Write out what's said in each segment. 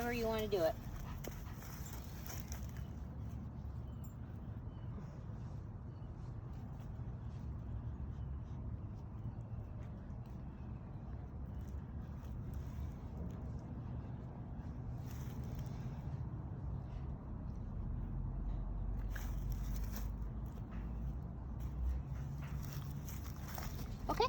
however you want to do it. Okay.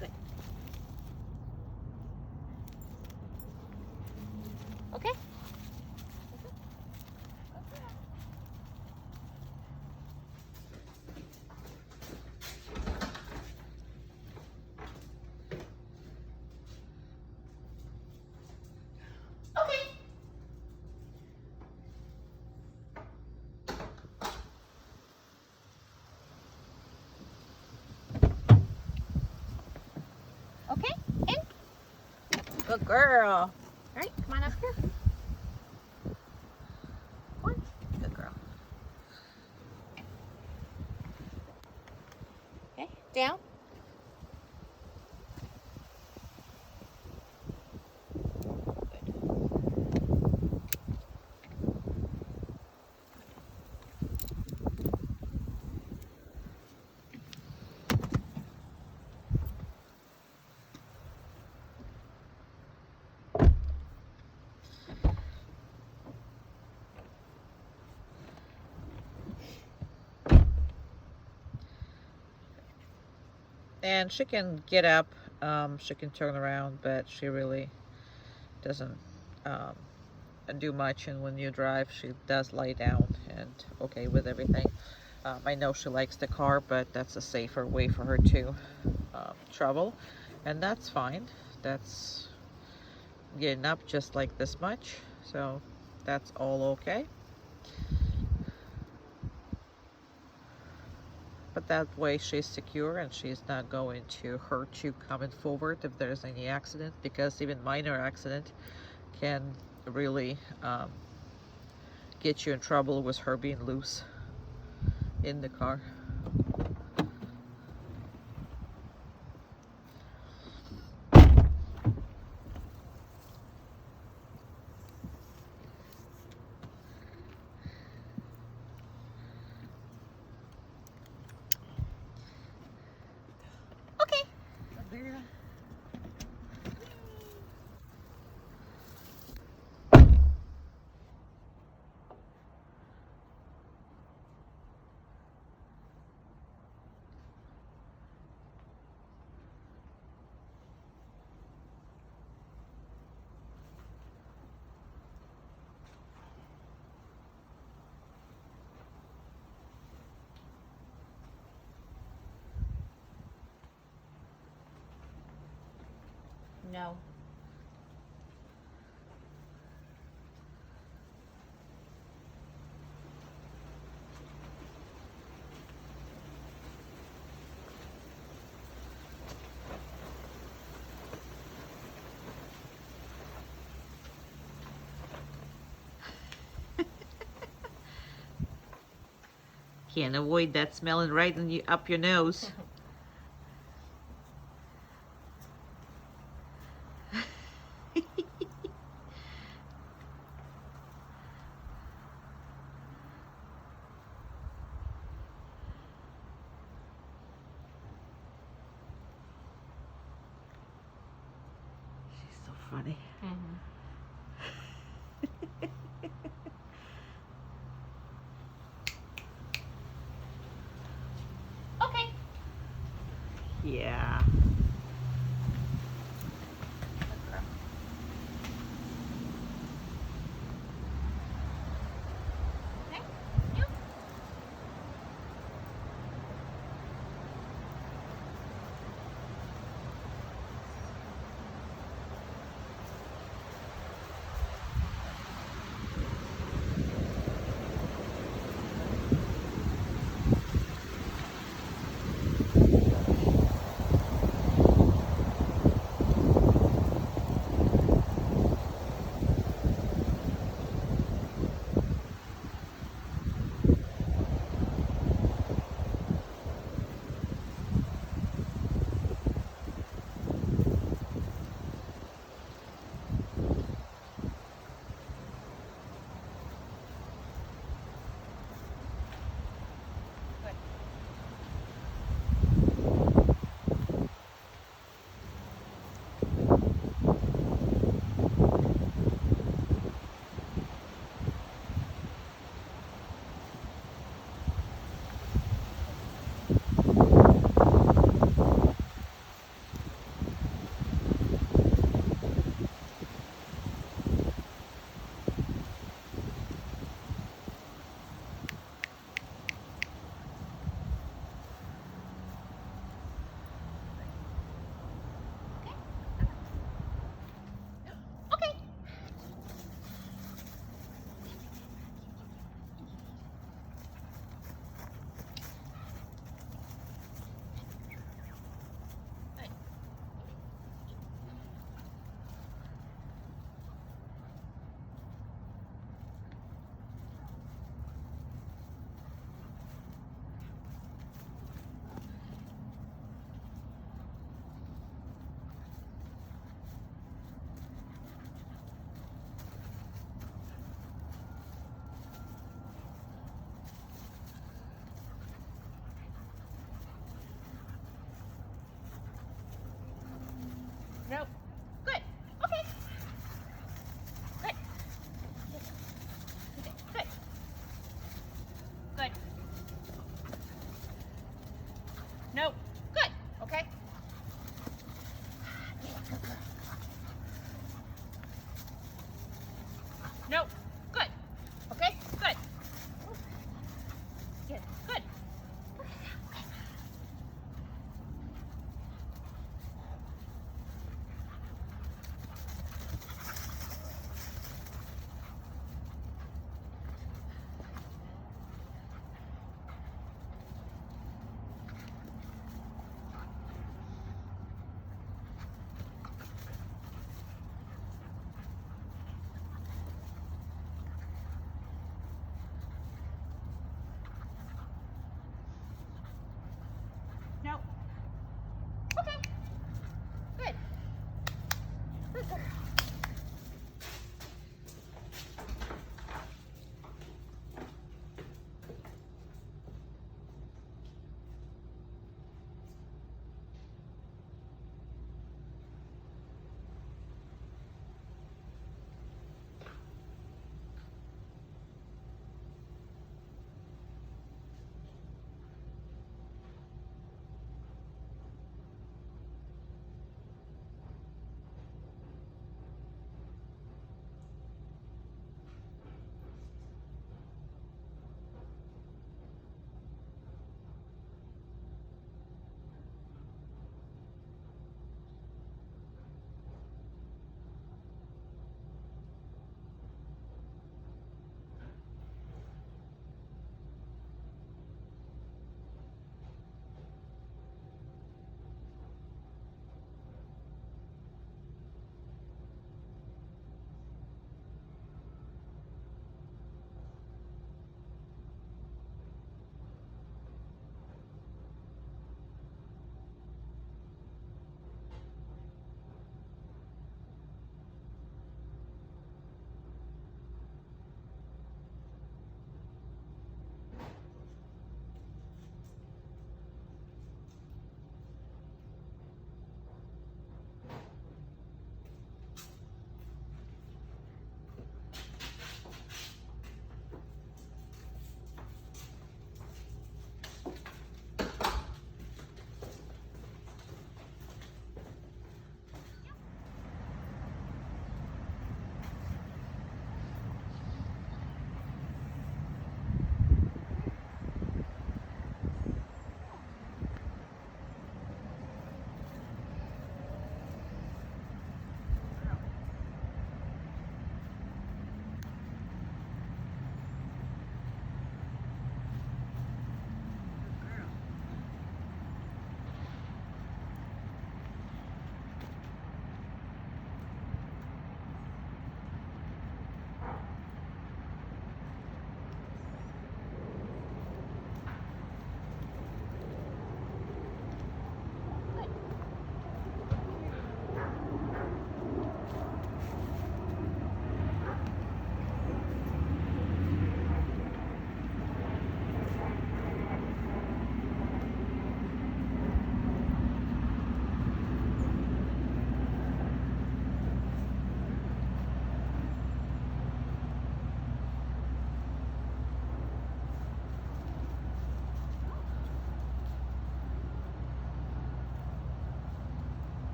Good. Okay. Okay, in. Good girl. All right, come on up here. Come on. Good girl. Okay, down. And she can get up, she can turn around, but she really doesn't do much. And when you drive, she does lie down and okay with everything. I know she likes the car, but that's a safer way for her to travel, and that's fine. That's getting up just like this much, so that's all okay. But that way she's secure and she's not going to hurt you coming forward if there's any accident, because even minor accident can really get you in trouble with her being loose in the car. Okay. No. Can't avoid that smelling right in you, up your nose. She's so funny. Okay. Yeah. Okay. You. Nope. Good. Okay. Good. Okay. Good. Good. Nope. Good. Okay. Nope. Good. Okay. Good. Good. Good. Nope. Okay. Good. Good girl.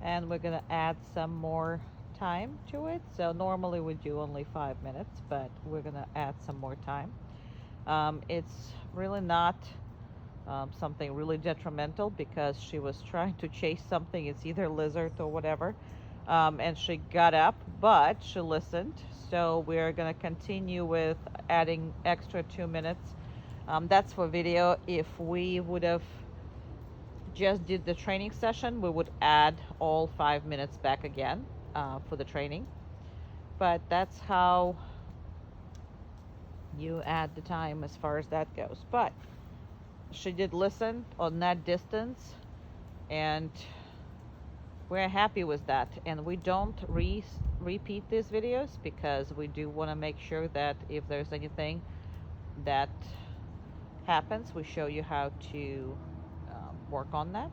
and we're gonna add some more time to it. So normally we do only 5 minutes, but we're gonna add some more time. It's really not something really detrimental because she was trying to chase something. It's either lizard or whatever. And she got up, but she listened. So we're going to continue with adding extra 2 minutes. That's for video. If we would have just did the training session, we would add all 5 minutes back again for the training. But that's how you add the time as far as that goes. But she did listen on that distance, and we're happy with that. And we don't repeat these videos because we do want to make sure that if there's anything that happens, we show you how to work on that.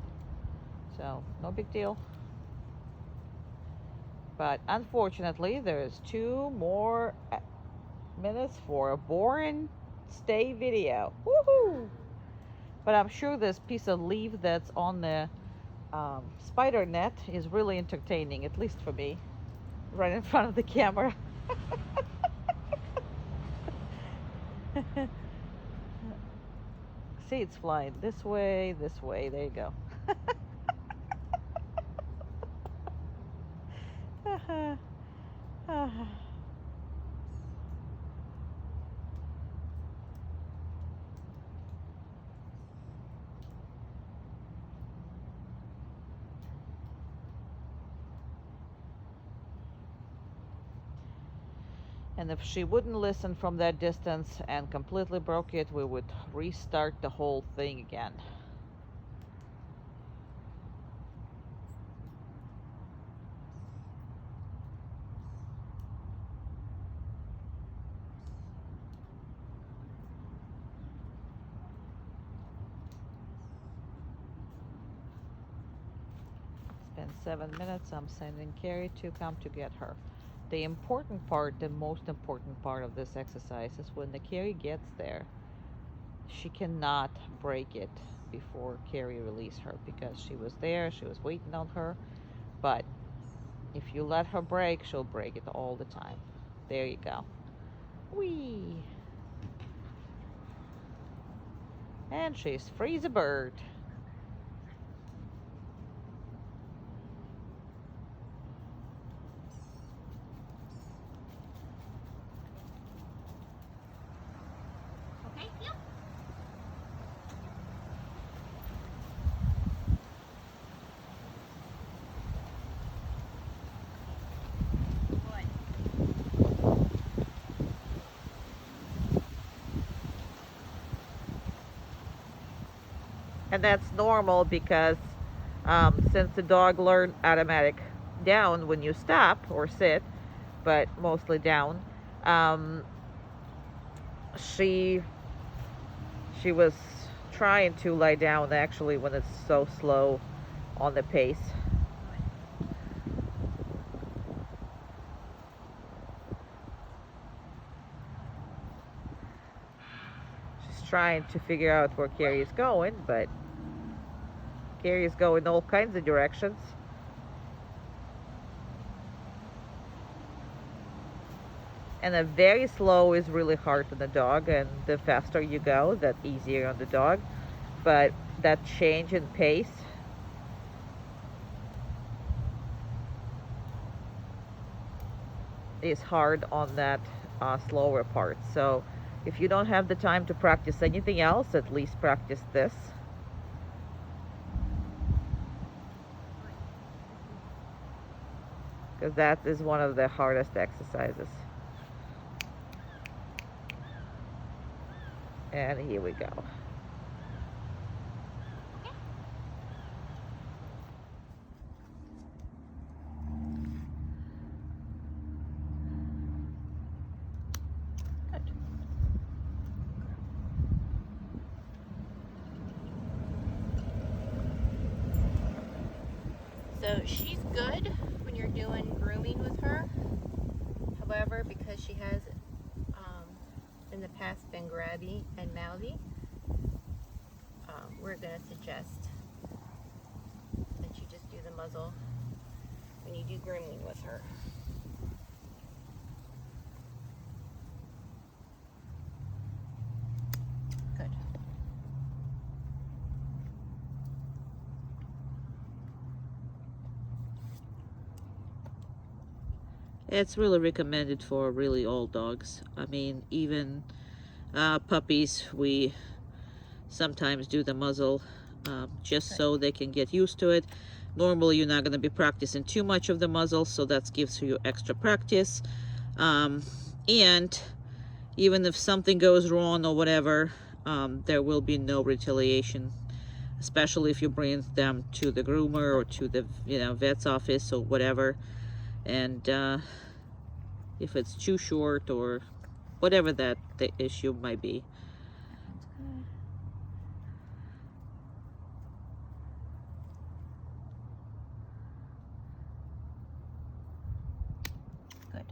So no big deal. But unfortunately, there's 2 more minutes for a boring stay video. Woohoo! But I'm sure this piece of leaf that's on the spider net is really entertaining, at least for me, right in front of the camera. See, it's flying this way, this way. There you go. And if she wouldn't listen from that distance and completely broke it, we would restart the whole thing again. It's been 7 minutes. I'm sending Carrie to come to get her. The important part, the most important part of this exercise is when the Carrie gets there, she cannot break it before Carrie release her because she was there, she was waiting on her. But if you let her break, she'll break it all the time. There you go. Whee! And she's free as a bird. Okay, yep. And that's normal because since the dog learned automatic down when you stop or sit, but mostly down, she was trying to lie down actually when it's so slow on the pace. She's trying to figure out where Carrie is going, but Carrie is going all kinds of directions. And a very slow is really hard on the dog, and the faster you go, that easier on the dog. But that change in pace is hard on that slower part. So if you don't have the time to practice anything else, at least practice this. Because that is one of the hardest exercises. And here we go. Good. So she's good when you're doing grooming with her. However, because she has in the past been grabby and mouthy, we're going to suggest that you just do the muzzle when you do grooming with her. Good. It's really recommended for really old dogs. I mean, even puppies, we sometimes do the muzzle just so they can get used to it. Normally, you're not going to be practicing too much of the muzzle, so that gives you extra practice. And even if something goes wrong or whatever, there will be no retaliation, especially if you bring them to the groomer or to the vet's office or whatever. And if it's too short or whatever that the issue might be. Good.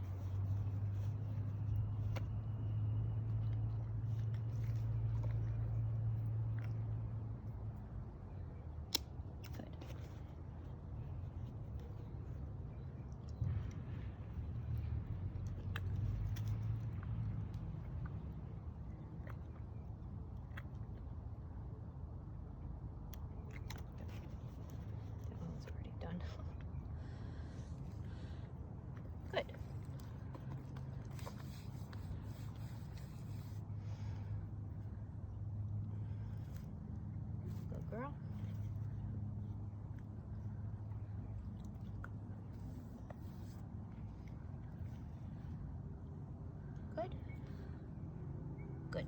That one's already done. Good. Good girl. Good. Good.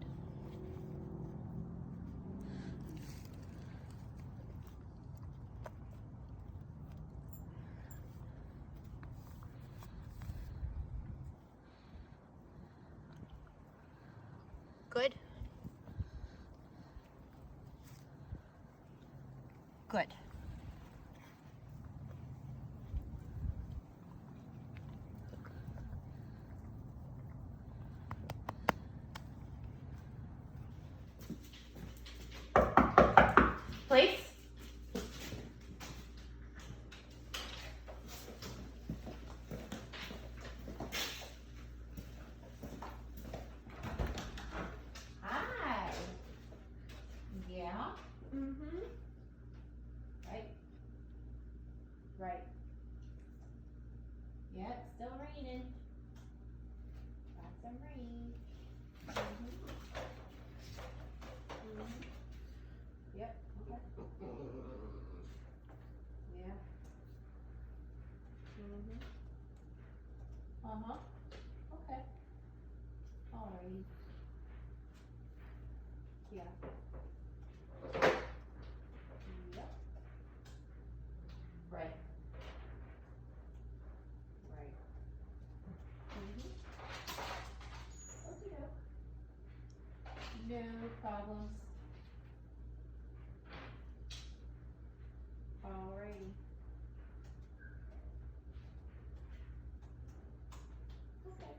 Good. Good. Place. Hi. Yeah. Mm-hmm. Right. Right. Yep, still raining. Got some rain. Mm-hmm. Mm-hmm. Yep. Okay. Yeah. Mm-hmm. Uh-huh. Okay. Alrighty. Yeah. Yep. Right. Right. Mm-hmm. Okay. No problems. Alrighty. Okay.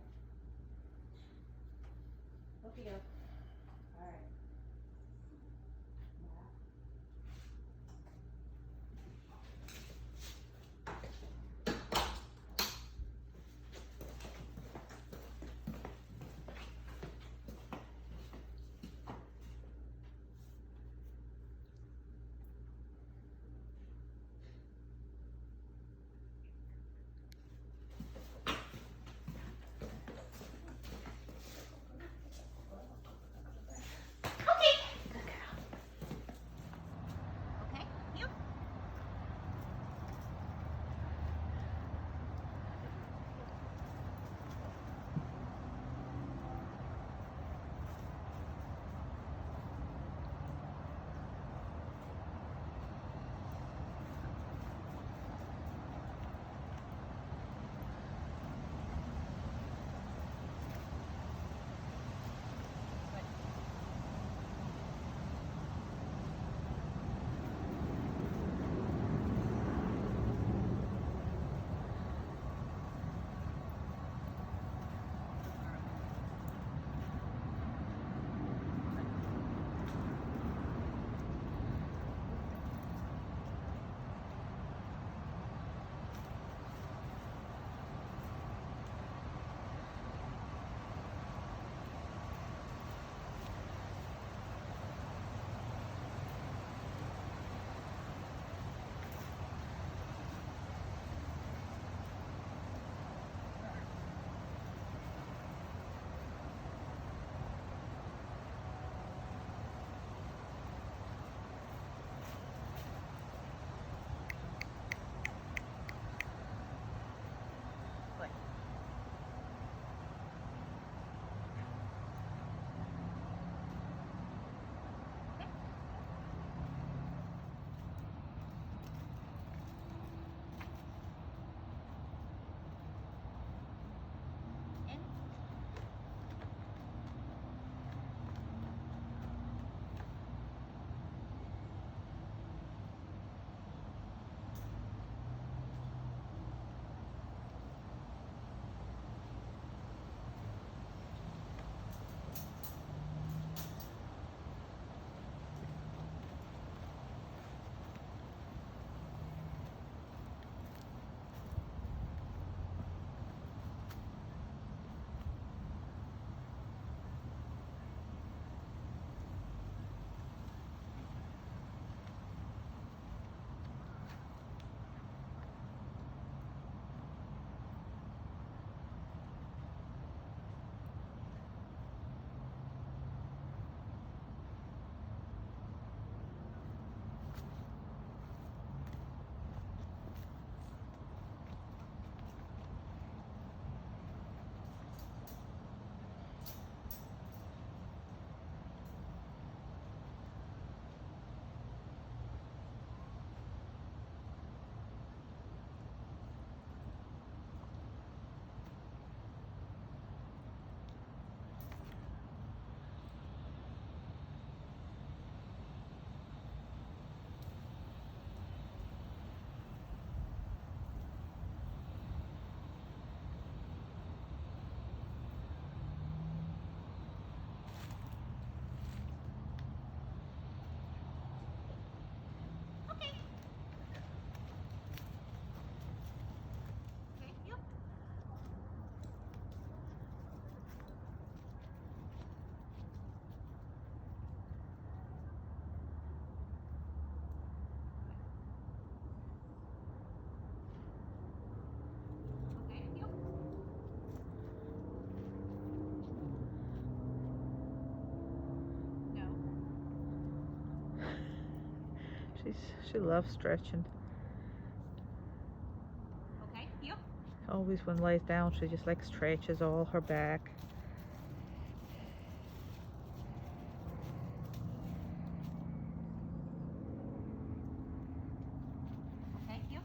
Okay. Alright. Yeah. She loves stretching. Okay, heel. Always when lays down, she just like stretches all her back. Okay, heel.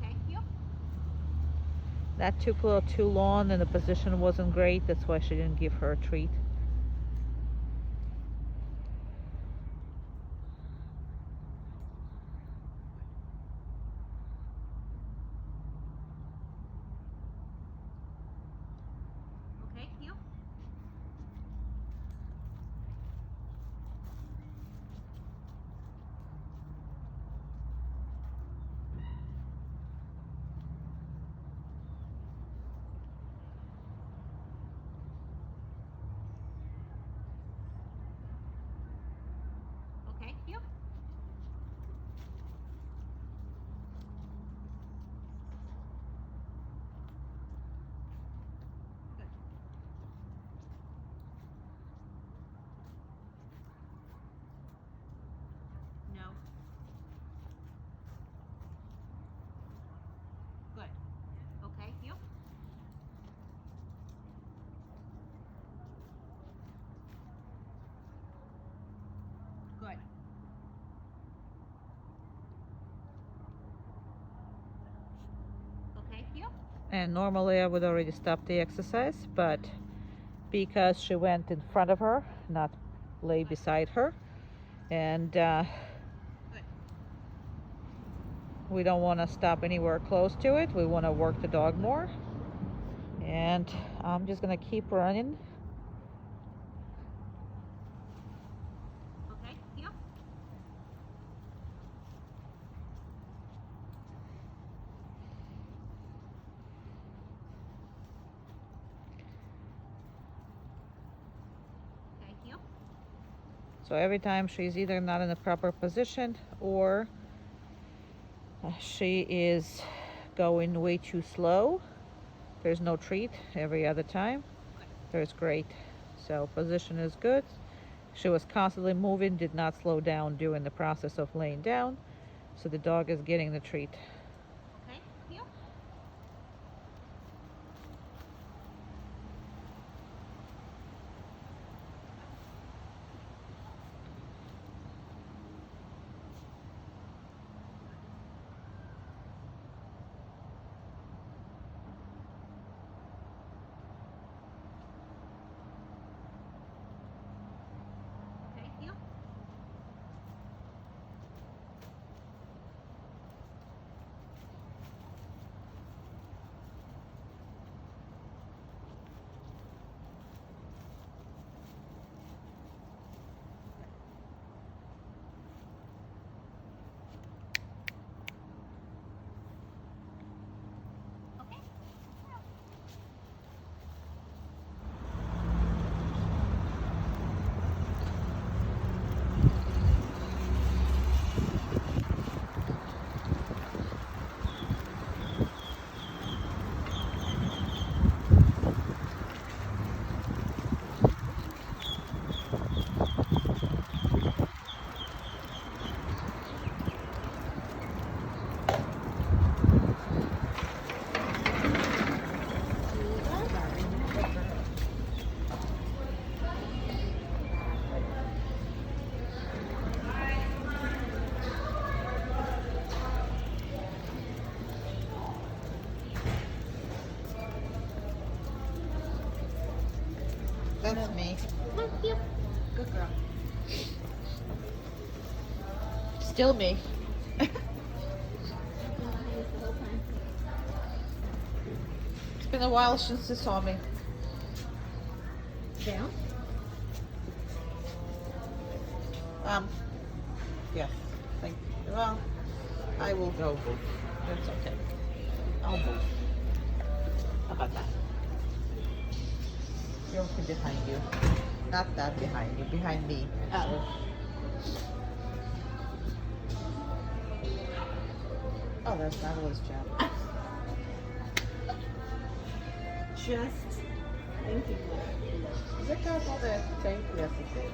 Okay, heel. That took a little too long and the position wasn't great. That's why she didn't give her a treat. Okay, heel. Okay, heel. Good. No. Good. Okay, heel. Good. Okay, heel. And normally I would already stop the exercise, but because she went in front of her, not lay beside her, and Good. we don't want to stop anywhere close to it. We want to work the dog more. And I'm just gonna keep running. Okay, heel. Okay, heel. So every time she's either not in the proper position or she is going way too slow, there's no treat. Every other time there's great. So position is good. She was constantly moving, did not slow down during the process of laying down, so the dog is getting the treat. Okay, heel. Okay, heel. Okay. That's me. Come on, heel. Good girl. Still me. It's been a while since you saw me. Down. Yes. Thank you. Well, I will go move. That's okay. I'll move. How about that? You're behind you. Not that behind you, behind me. Oh. Oh, that's fabulous job. Just thinking. Look at all the tape yesterday.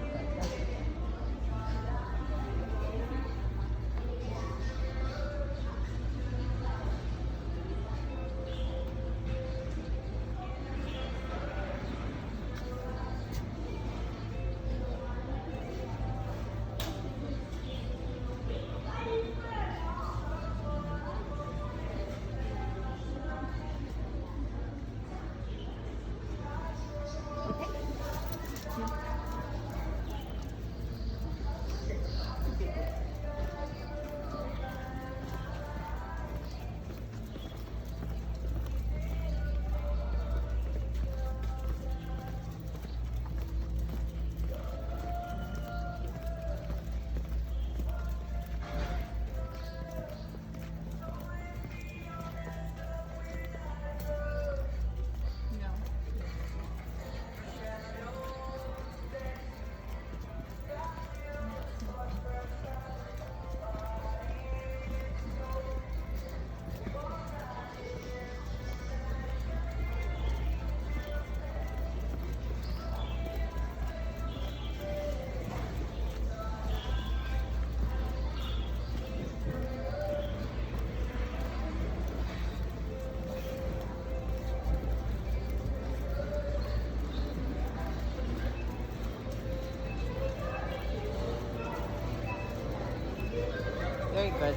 Very good.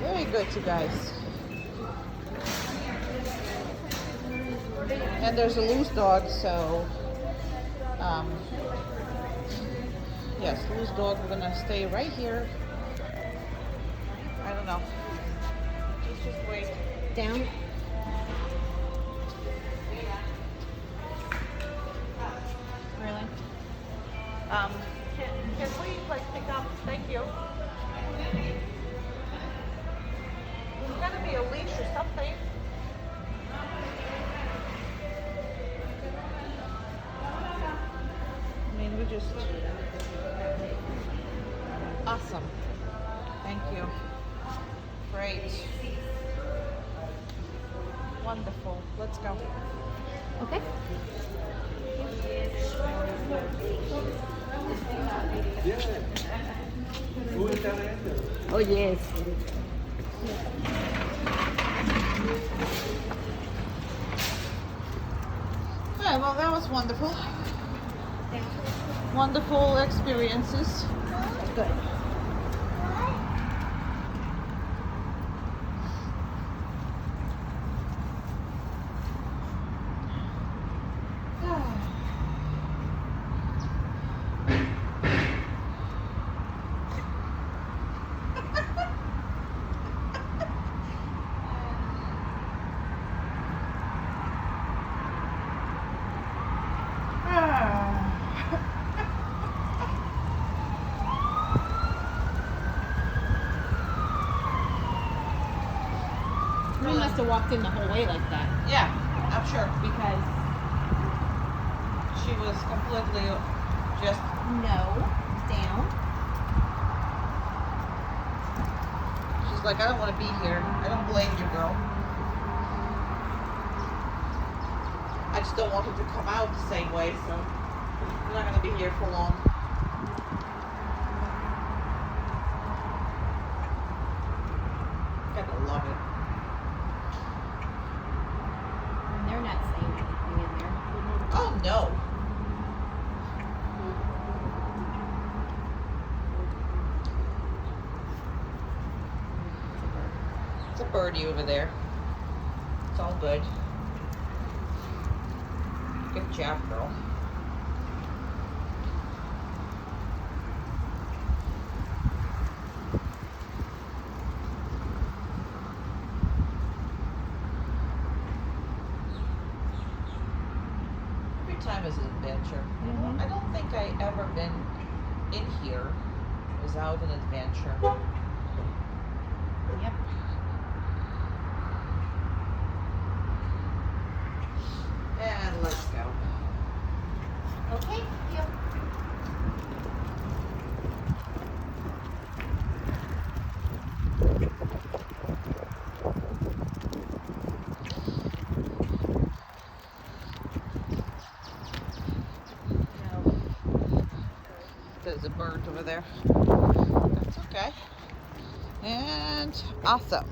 Very good, you guys. And there's a loose dog, so yes, loose dog. We're gonna stay right here. I don't know. Just wait. Down. Really? Can we like pick up? Thank you. There's gotta be a leash or something. I mean, we just awesome. Thank you. Great. Wonderful. Let's go. Okay. Oh yes. Yeah, well, that was wonderful. Wonderful experiences. Good. We must have walked in the whole way like that Yeah, I'm sure. because She was completely just no, down. she's like, I don't want to be here. I don't blame you, girl. I just don't want her to come out the same way, so we're not gonna be here for long. Gotta love it. And they're not saying anything in there. Oh no. It's a birdie over there. It's all good. Good job, girl. Every time is an adventure. Mhm. I don't think I ever been in here without an adventure. Yep. And let's go. Okay. Yep. bird over there. That's okay. And awesome.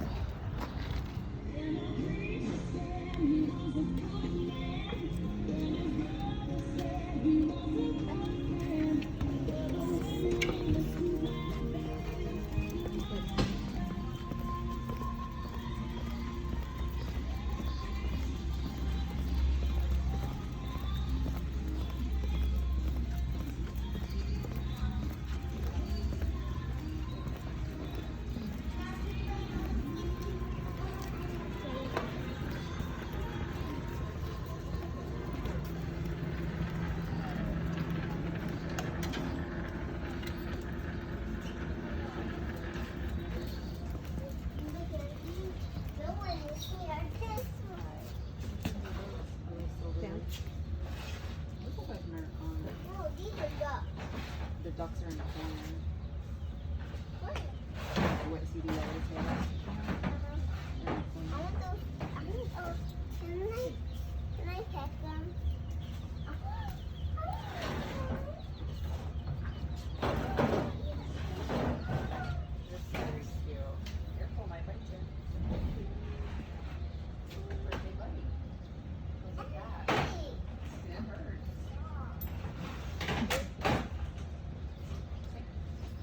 The ducks are in the corner. What see the yellow tails? Can I pet them? This is very cute. Careful, my bite you. Birthday buddy. Look at that. It hurts.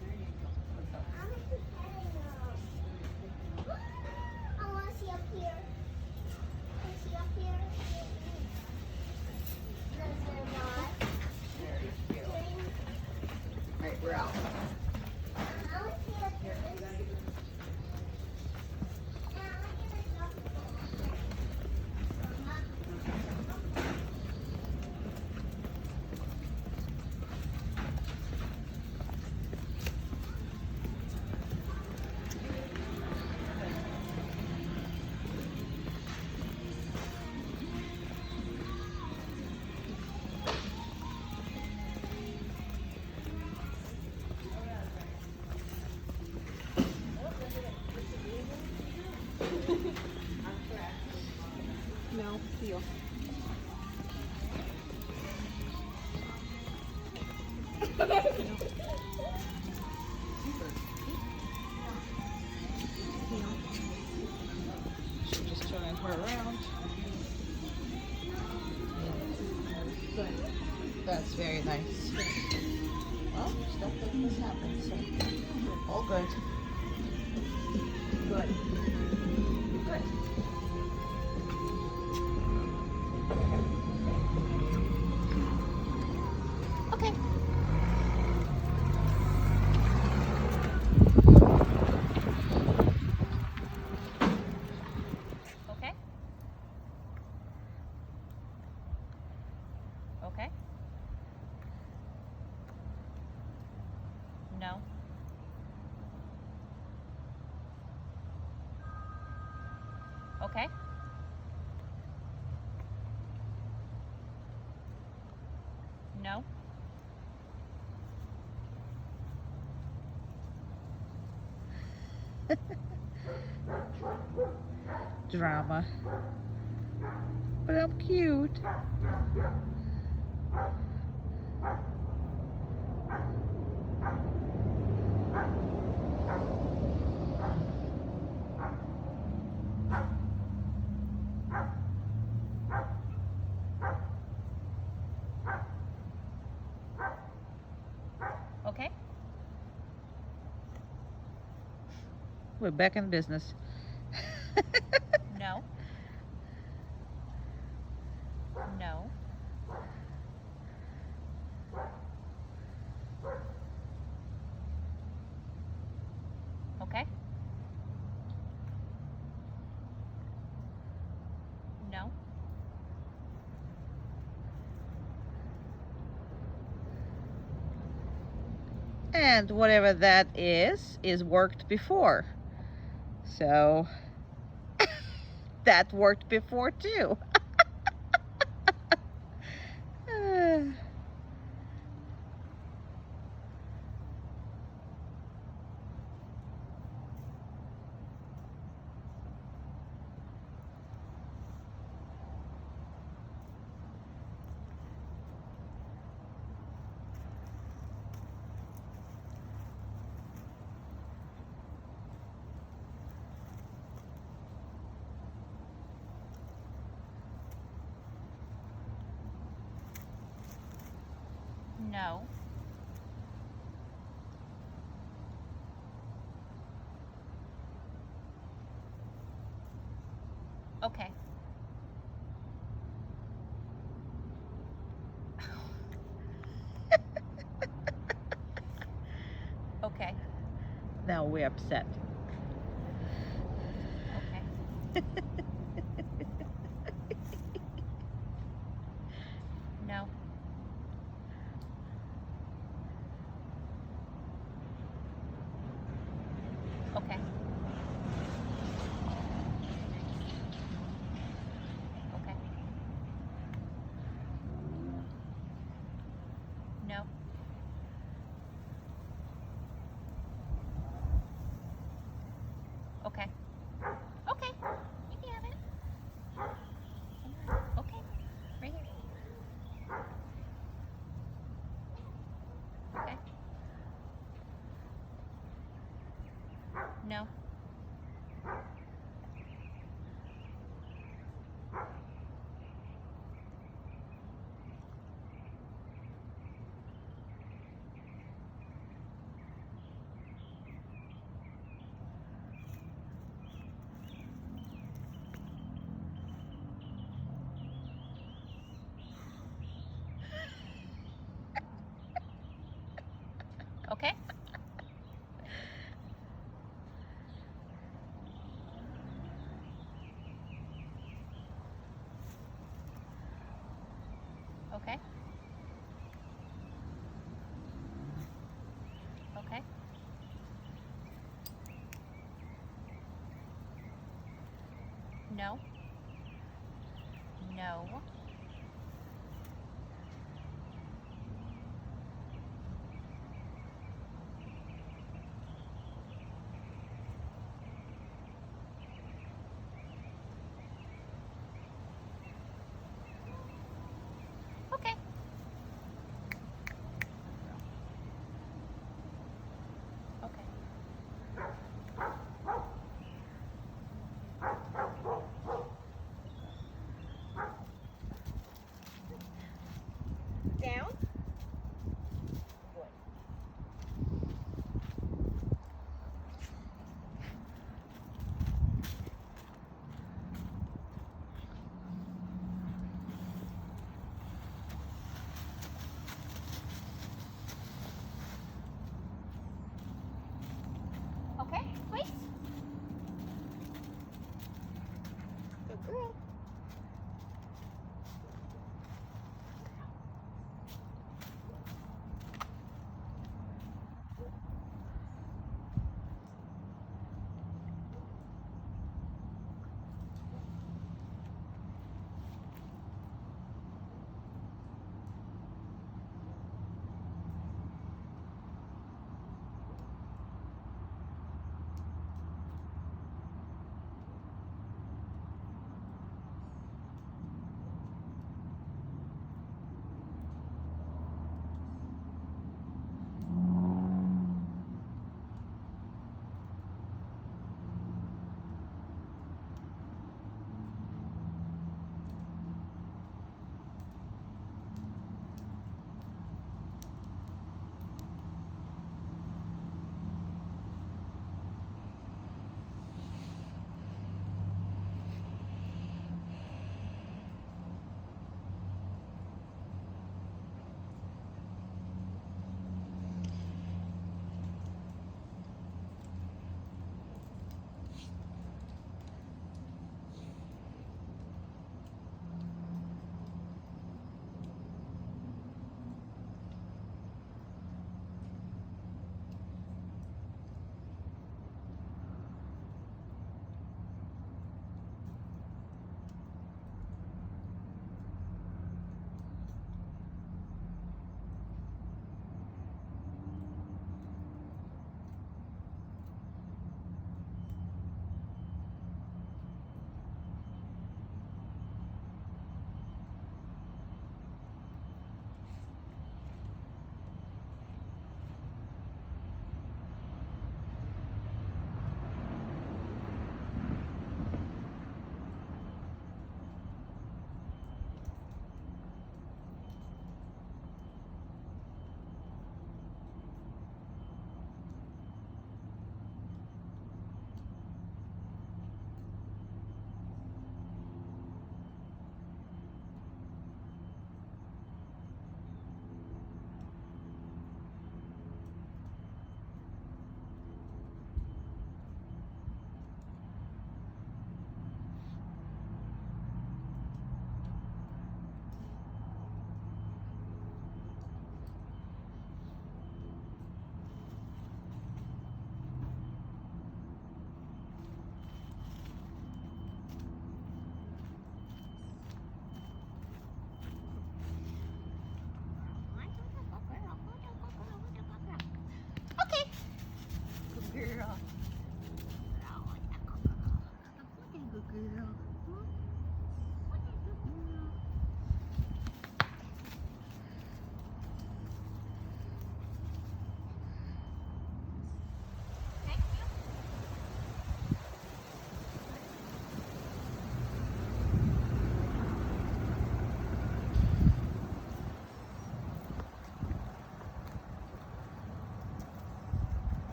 There you go. What's up? I'm gonna keep petting them. I want to see up here. Can you see up here? No, they're not. Very cute. Alright, we're out. I want to see up here. No, feel. She's just turning her around. That's very nice. Well, stuff like this happens, so all good. Good. Good. Okay. Okay. Okay. No. Okay. No. Drama. But I'm cute. Okay. We're back in business. No. No. Okay. No. And whatever that is worked before. So that worked before too. No. Okay. Okay. Now we're upset. Okay. No. Okay. Okay. No. Okay. Okay. You can have it. Okay. Right here. Okay. No. Okay. Okay. Okay. No. No. Okay. Okay. Down. Good. Okay. Wait. Good girl.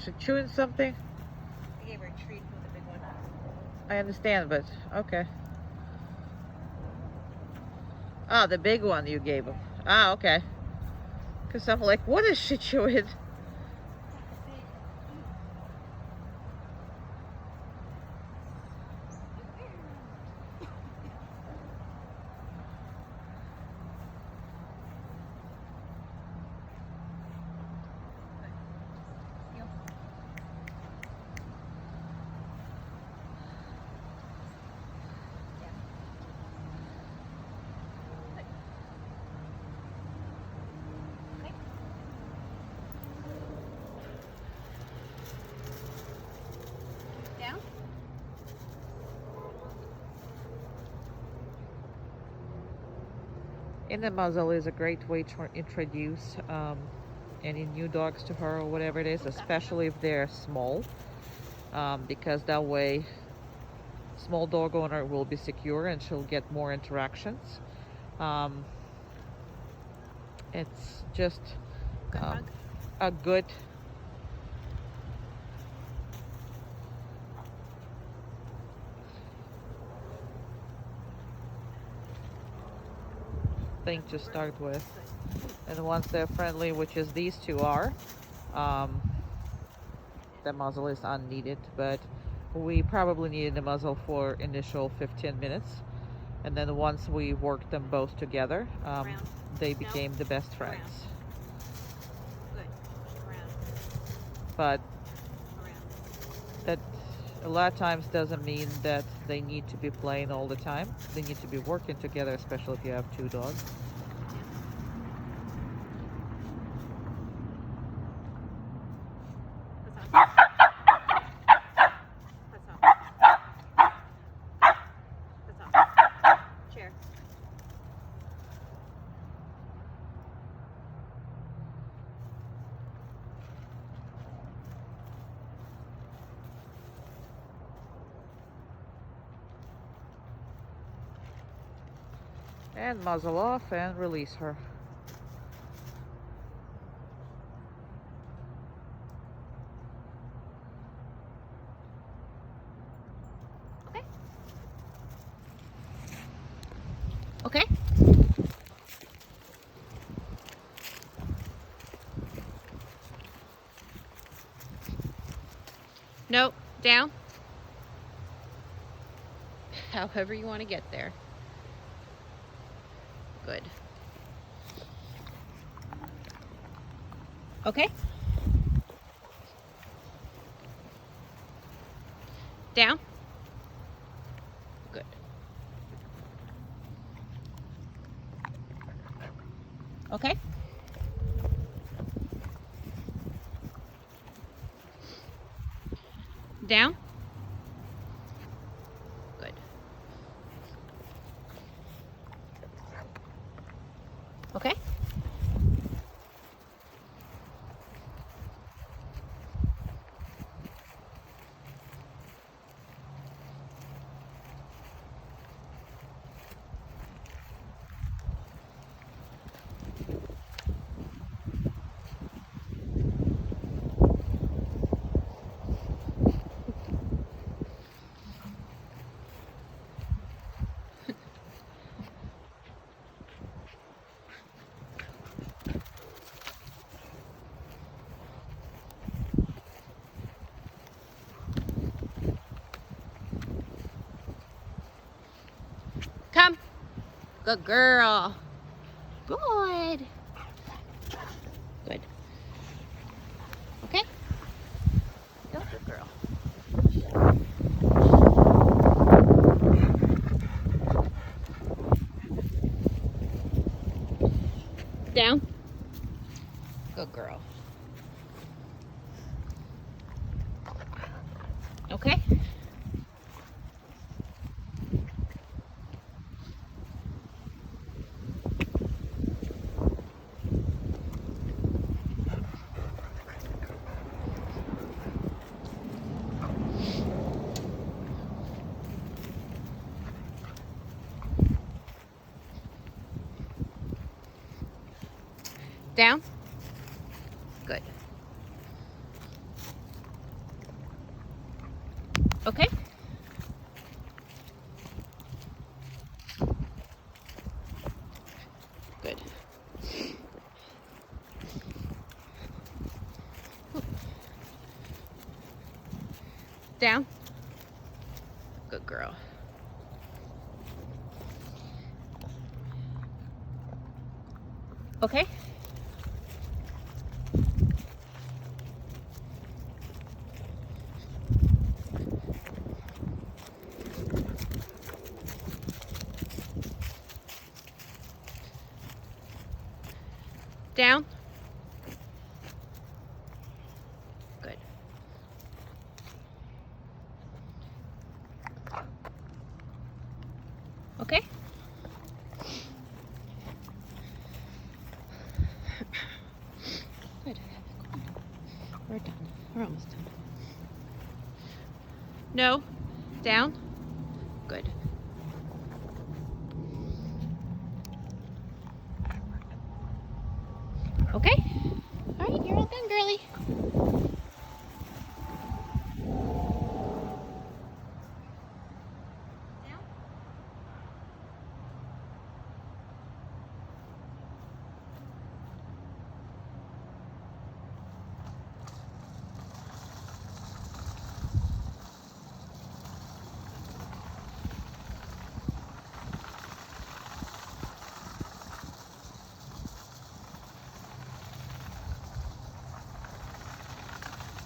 she chewing something? I gave her a treat with a big one. I understand, but okay. Ah, the big one you gave him. Ah, okay. Because I'm like, what is she chewing? Down. In the muzzle is a great way to introduce any new dogs to her or whatever it is, especially if they're small, because that way small dog owner will be secure and she'll get more interactions. It's just Good hug. a good thing to start with. And once they're friendly, which is these two are, the muzzle is unneeded, but we probably needed the muzzle for initial 15 minutes. And then once we worked them both together, they became the best friends. Good. Around. But Around. that a lot of times doesn't mean that they need to be playing all the time. They need to be working together, especially if you have two dogs. Chair. And muzzle off and release her. Okay. Okay. Nope. Down. However you want to get there. Good. Okay. Down. Good. Okay. Down. Good. Okay. Come. Good girl. Good. Good. Okay. Go, good girl. Down. Good girl. Okay. Down. Good. Okay? Good. Down. Good girl. Okay? Down. Good. Okay? Good. We're done. We're almost done. No. Down. Good. Okay? All right, you're all done, girly.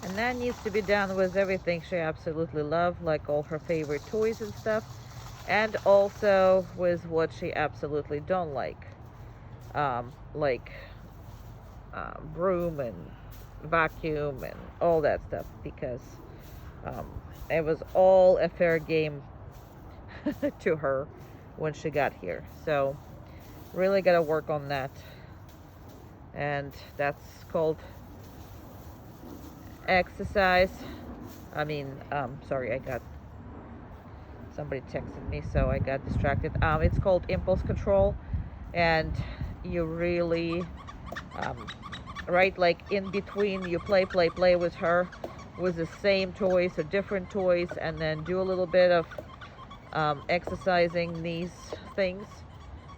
And that needs to be done with everything she absolutely loves, like all her favorite toys and stuff, and also with what she absolutely don't like broom and vacuum and all that stuff, because it was all a fair game to her when she got here. So really got to work on that, and that's called exercise. Sorry, I got somebody texted me, so I got distracted. It's called impulse control, and you really right, like in between, you play with her with the same toys or different toys, and then do a little bit of exercising these things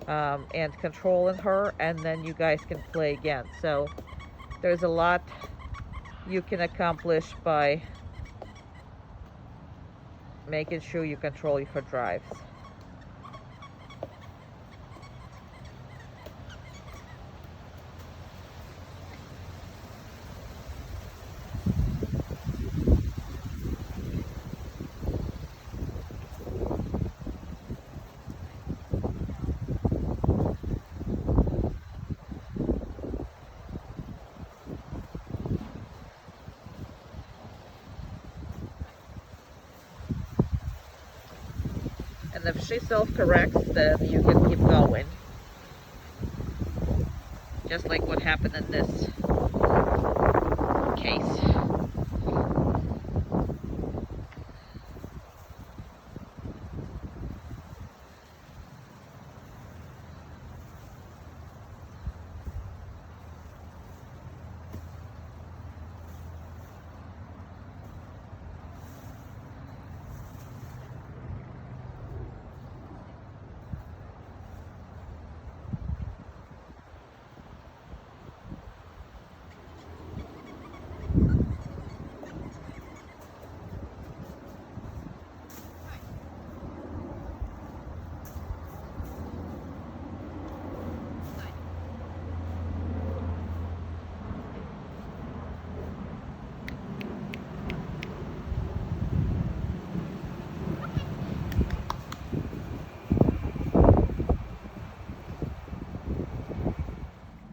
and controlling her, and then you guys can play again. So there's a lot you can accomplish by making sure you control her drives. And if she self-corrects, then you can keep going. Just like what happened in this case.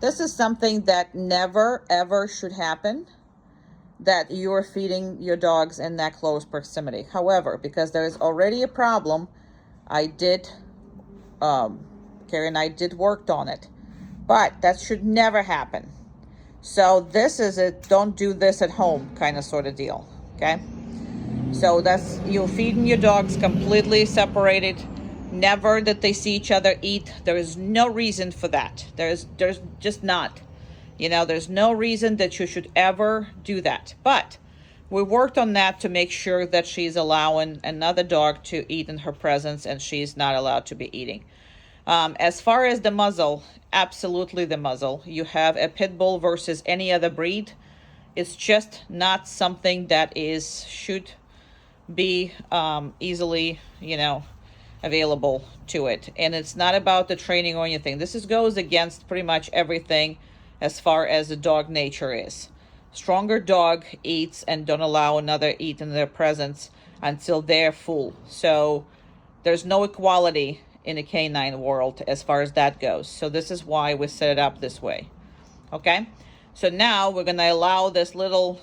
This is something that never ever should happen, that you're feeding your dogs in that close proximity. However, because there is already a problem, Carrie and I did worked on it, but that should never happen. So this is a don't do this at home kind of sort of deal, okay? So that's, you're feeding your dogs completely separated. Never that they see each other eat. There is no reason for that. There's just not. There's no reason that you should ever do that. But we worked on that to make sure that she's allowing another dog to eat in her presence and she's not allowed to be eating. As far as the muzzle, absolutely the muzzle. You have a pit bull versus any other breed. It's just not something that should be easily, available to it. And it's not about the training or anything. This goes against pretty much everything as far as the dog nature is. Stronger dog eats and don't allow another eat in their presence until they're full. So there's no equality in the canine world as far as that goes. So this is why we set it up this way. Okay, so now we're gonna allow this little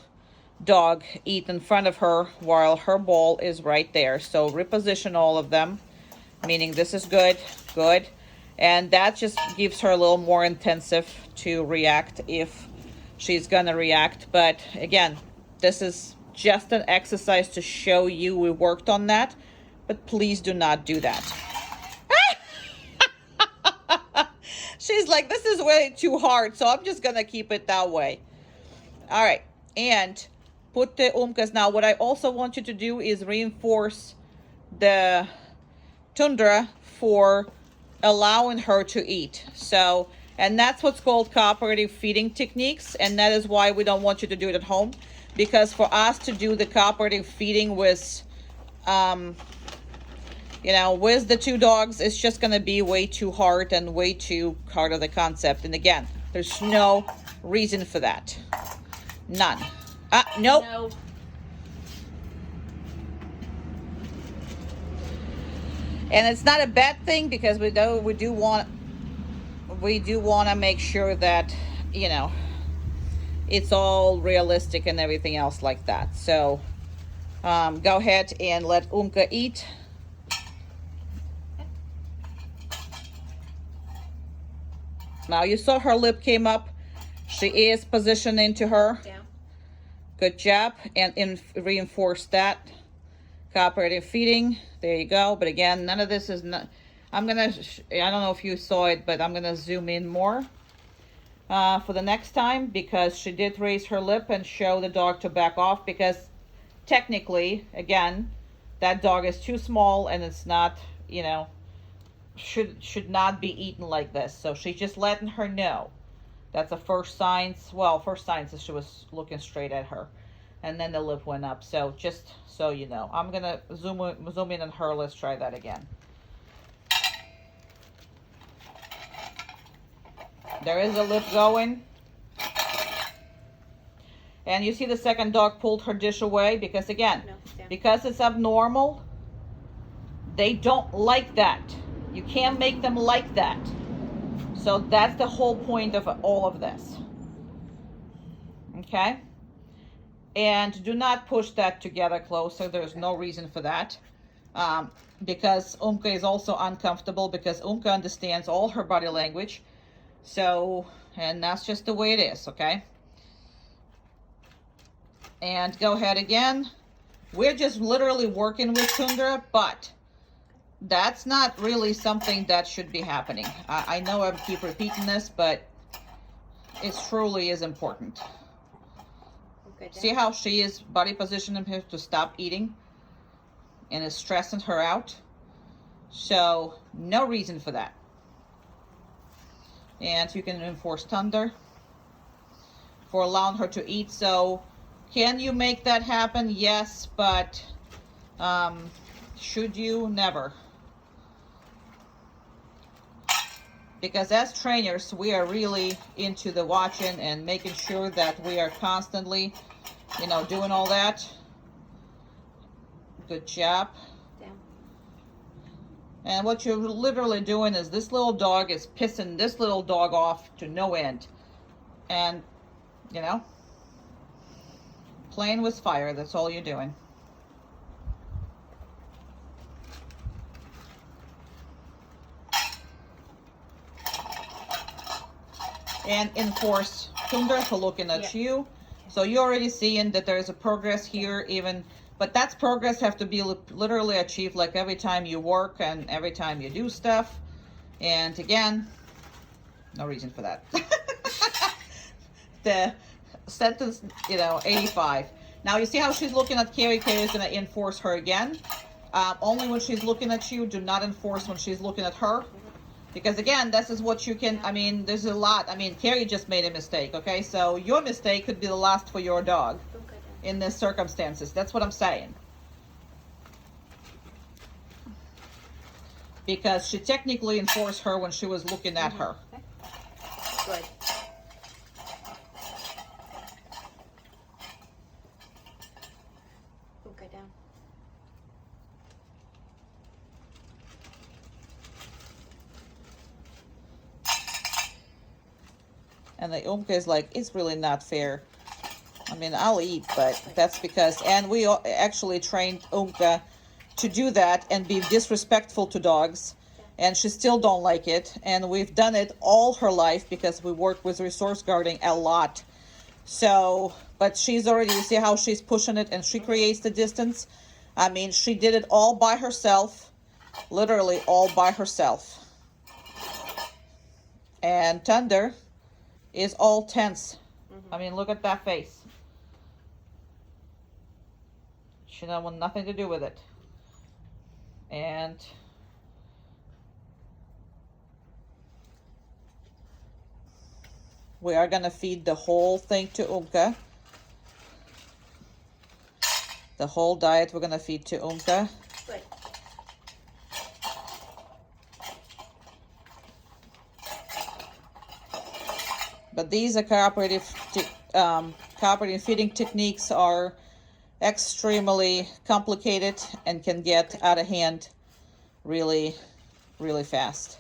dog eat in front of her while her ball is right there. So reposition all of them, meaning this is good, and that just gives her a little more intensive to react if she's gonna react. But again, this is just an exercise to show you we worked on that, but please do not do that. She's like, this is way too hard, so I'm just gonna keep it that way. All right, and put the umkas. Now, what I also want you to do is reinforce the Tundra for allowing her to eat. So, and that's what's called cooperative feeding techniques, and that is why we don't want you to do it at home, because for us to do the cooperative feeding with with the two dogs, it's just going to be way too hard and way too hard of the concept. And again, there's no reason for that. None. Nope. No. And it's not a bad thing, because we do want to make sure that, it's all realistic and everything else like that. So go ahead and let Umka eat. Now you saw her lip came up. She is positioned into her. Down. Good job. And reinforce that. Cooperative feeding. There you go. But again, none of this is not. I don't know if you saw it, but I'm gonna zoom in more for the next time, because she did raise her lip and show the dog to back off, because technically, again, that dog is too small and it's not, should not be eaten like this. So she's just letting her know. That's the first signs. Well, first signs is she was looking straight at her, and then the lip went up. So just so you know, I'm gonna zoom in on her. Let's try that again. There is a lip going. And you see the second dog pulled her dish away, because again, because it's abnormal, they don't like that. You can't make them like that. So that's the whole point of all of this. Okay? And do not push that together closer. There's no reason for that. Because Umka is also uncomfortable, because Umka understands all her body language. So, and that's just the way it is, okay? And go ahead again. We're just literally working with Tundra, but that's not really something that should be happening. I know I keep repeating this, but it truly is important. Okay, see how she is body positioning her to stop eating and is stressing her out? So no reason for that. And you can enforce Tundra for allowing her to eat. So can you make that happen? Yes, but should you? Never. Because as trainers, we are really into the watching and making sure that we are constantly, doing all that. Good job. Down. And what you're literally doing is this little dog is pissing this little dog off to no end. And, playing with fire, that's all you're doing. And enforce Tundra for looking at you. So you're already seeing that there's a progress here, but that's progress have to be literally achieved like every time you work and every time you do stuff. And again, no reason for that. The sentence, 85. Now you see how she's looking at Carrie. Carrie is going to enforce her again. Only when she's looking at you. Do not enforce when she's looking at her. Because again, this is what you can, I mean, there's a lot. I mean, Carrie just made a mistake, okay? So your mistake could be the last for your dog in this circumstances. That's what I'm saying. Because she technically enforced her when she was looking at her. Good. Okay, down. And the Umka is like, it's really not fair. I mean, I'll eat, but that's because, and we actually trained Umka to do that and be disrespectful to dogs. And she still don't like it. And we've done it all her life because we work with resource guarding a lot. So, but she's already, you see how she's pushing it and she creates the distance. I mean, she did it all by herself, literally all by herself. And Tundra is all tense. I mean, look at that face. She don't want nothing to do with it. And we are gonna feed the whole thing to Umka. The whole diet we're gonna feed to Umka. Good. But these are cooperative feeding techniques are extremely complicated and can get out of hand really, really fast.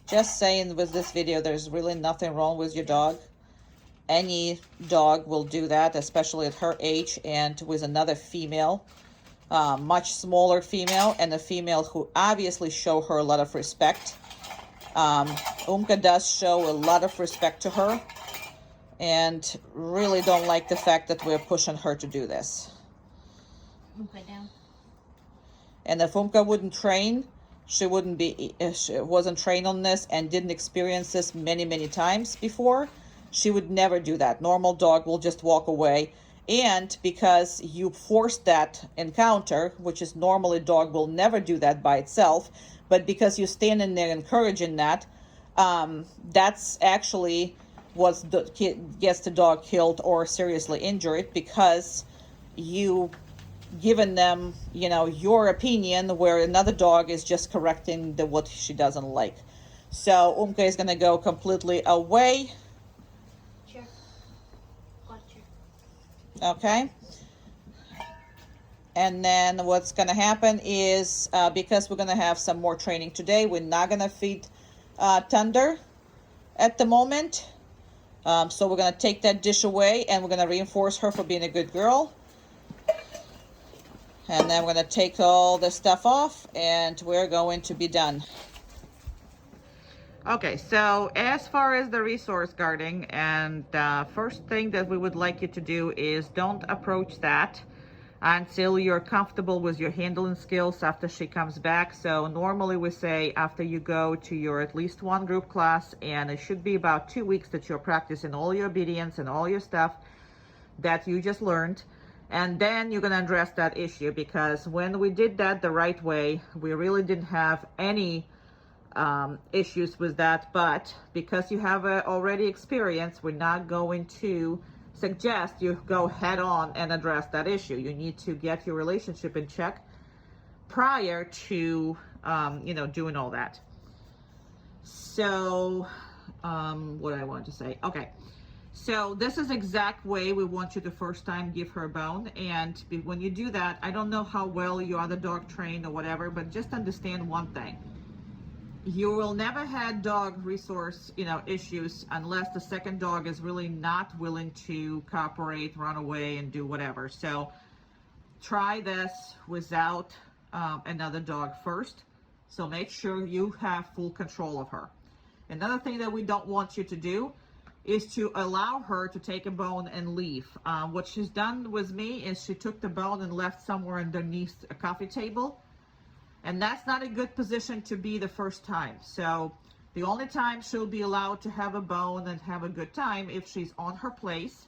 Just saying, with this video, there's really nothing wrong with your dog. Any dog will do that, especially at her age and with another female, much smaller female, and a female who obviously show her a lot of respect. Umka does show a lot of respect to her and really don't like the fact that we're pushing her to do this. Okay, down. And if Umka wouldn't train, she wouldn't be, she wasn't trained on this and didn't experience this many, many times before, she would never do that. Normal dog will just walk away. And because you forced that encounter, which is normally dog will never do that by itself, but because you stand in there encouraging that, that's actually what gets the dog killed or seriously injured, because you given them, you know, your opinion, where another dog is just correcting what she doesn't like. So Umka is going to go completely away. Okay, and then what's going to happen is, because we're going to have some more training today, we're not going to feed Tundra at the moment. So we're going to take that dish away and we're going to reinforce her for being a good girl. And then we're going to take all the stuff off and we're going to be done. Okay, so as far as the resource guarding, and first thing that we would like you to do is don't approach that until you're comfortable with your handling skills after she comes back. So normally we say after you go to your at least one group class, and it should be about 2 weeks that you're practicing all your obedience and all your stuff that you just learned. And then you're going to address that issue, because when we did that the right way, we really didn't have any issues with that. But because you have already experience, we're not going to suggest you go head on and address that issue. You need to get your relationship in check prior to doing all that. So what I want to say, okay, so this is exact way we want you to first time give her a bone. And when you do that, I don't know how well your other dog trained or whatever, but just understand one thing. You will never have dog resource, issues unless the second dog is really not willing to cooperate, run away, and do whatever. So try this without another dog first. So make sure you have full control of her. Another thing that we don't want you to do is to allow her to take a bone and leave. What she's done with me is she took the bone and left somewhere underneath a coffee table. And that's not a good position to be the first time. So the only time she'll be allowed to have a bone and have a good time if she's on her place.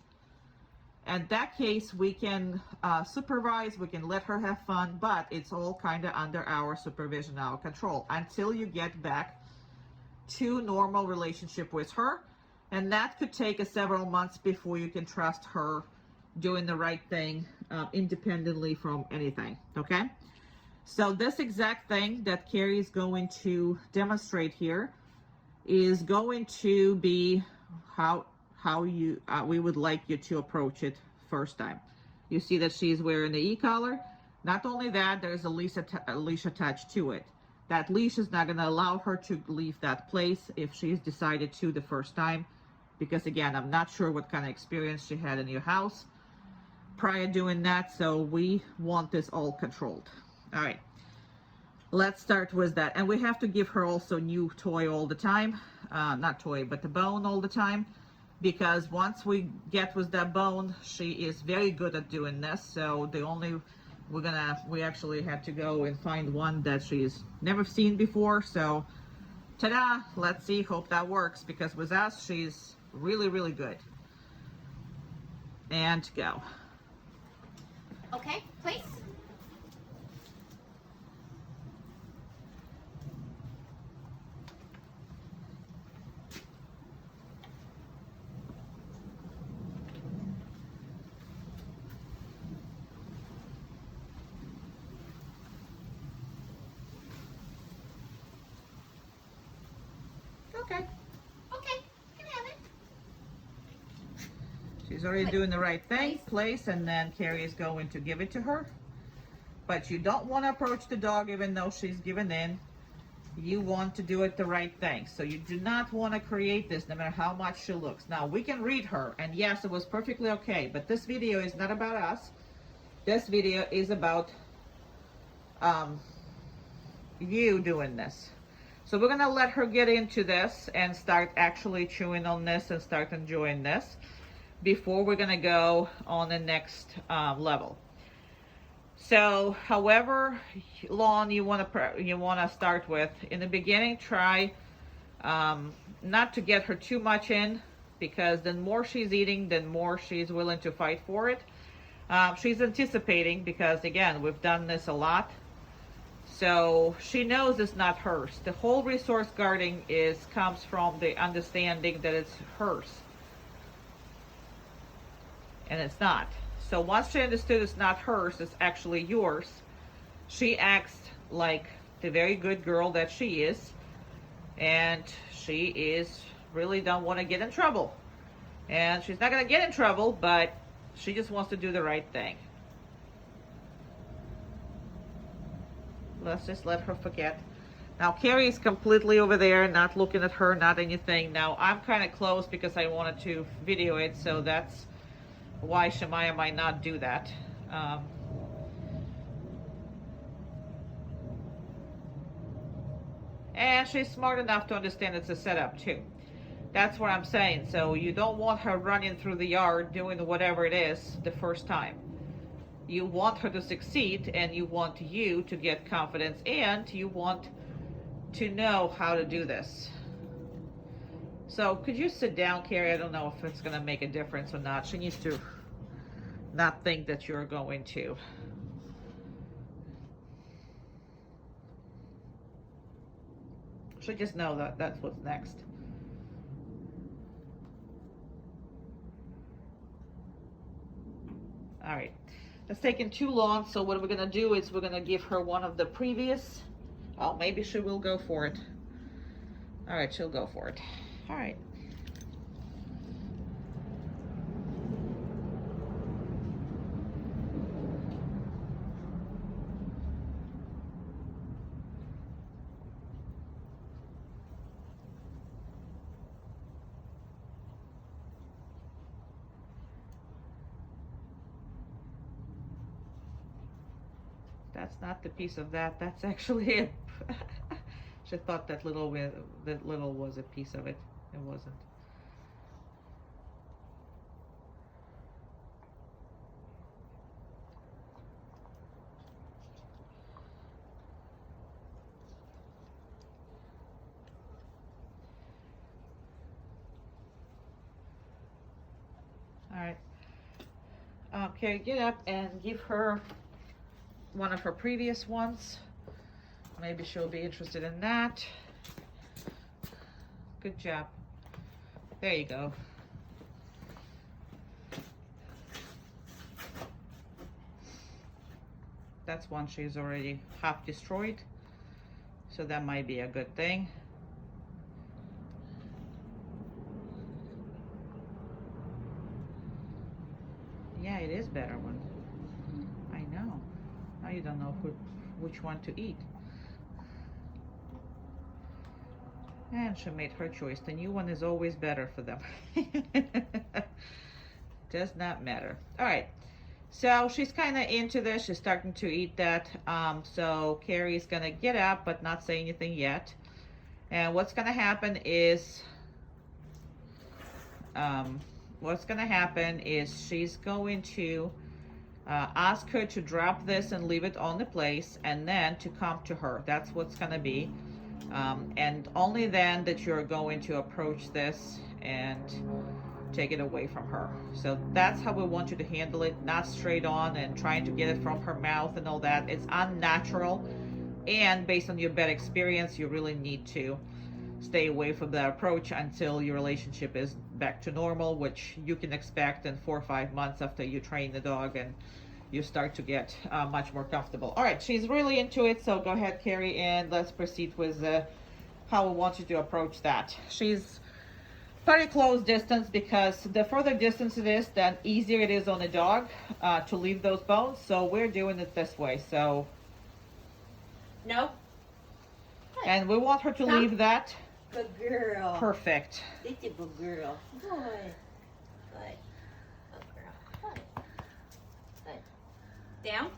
In that case, we can supervise, we can let her have fun, but it's all kind of under our supervision, our control, until you get back to normal relationship with her. And that could take several months before you can trust her doing the right thing independently from anything, okay? So this exact thing that Carrie is going to demonstrate here is going to be how we would like you to approach it first time. You see that she's wearing the e-collar. Not only that, there's a leash attached to it. That leash is not going to allow her to leave that place if she's decided to the first time, because again, I'm not sure what kind of experience she had in your house prior doing that, so we want this all controlled. All right, let's start with that. And we have to give her also new toy all the time. Not toy, but the bone all the time, because once we get with that bone, she is very good at doing this. So we actually had to go and find one that she's never seen before. So ta-da, let's see, hope that works, because with us, she's really, really good. And go. Okay, place. Okay. Okay, you can have it. She's already doing the right thing. Place, and then Carrie is going to give it to her. But you don't want to approach the dog even though she's given in. You want to do it the right thing. So you do not want to create this no matter how much she looks. Now, we can read her, and yes, it was perfectly okay. But this video is not about us. This video is about you doing this. So we're going to let her get into this and start actually chewing on this and start enjoying this before we're going to go on the next level. So however long you want to start with, in the beginning, try not to get her too much in, because the more she's eating, the more she's willing to fight for it. She's anticipating, because again, we've done this a lot. So she knows it's not hers. The whole resource guarding comes from the understanding that it's hers. And it's not. So once she understood it's not hers, it's actually yours, she acts like the very good girl that she is. And she is really don't want to get in trouble. And she's not going to get in trouble, but she just wants to do the right thing. Let's just let her forget. Now Carrie is completely over there, not looking at her, not anything. Now I'm kind of close because I wanted to video it, so that's why Shemaya might not do that. And she's smart enough to understand it's a setup too. That's what I'm saying. So you don't want her running through the yard doing whatever it is the first time. You want her to succeed, and you want you to get confidence, and you want to know how to do this. So could you sit down, Carrie? I don't know if it's going to make a difference or not. She needs to not think that you're going to. She just know that that's what's next. All right. It's taking too long, so what we're going to do is we're going to give her one of the previous. Oh, maybe she will go for it. All right, she'll go for it. All right. That's not the piece of that. That's actually it. She thought that little was a piece of it. It wasn't. Carrie, get up and give her one of her previous ones. Maybe she'll be interested in that. Good job. There you go. That's one she's already half destroyed, so that might be a good thing. Yeah, it is better one. I know. Now you don't know which one to eat. And she made her choice. The new one is always better for them. Does not matter. All right. So she's kind of into this. She's starting to eat that. So Carrie's going to get up, but not say anything yet. And what's going to happen is, she's going to ask her to drop this and leave it on the place, and then to come to her. That's what's going to be. And only then that you're going to approach this and take it away from her. So that's how we want you to handle it, not straight on and trying to get it from her mouth and all that. It's unnatural, and based on your bad experience, you really need to stay away from that approach until your relationship is back to normal, which you can expect in 4 or 5 months after you train the dog and you start to get much more comfortable. All right, she's really into it, so go ahead, Carrie, and let's proceed with how we want you to approach that. She's pretty close distance, because the further distance it is, the easier it is on the dog to leave those bones. So we're doing it this way. So No. and we want her to leave that. Good girl. Perfect. It's a good girl. Good. Good. Good girl. Good. Good. Down.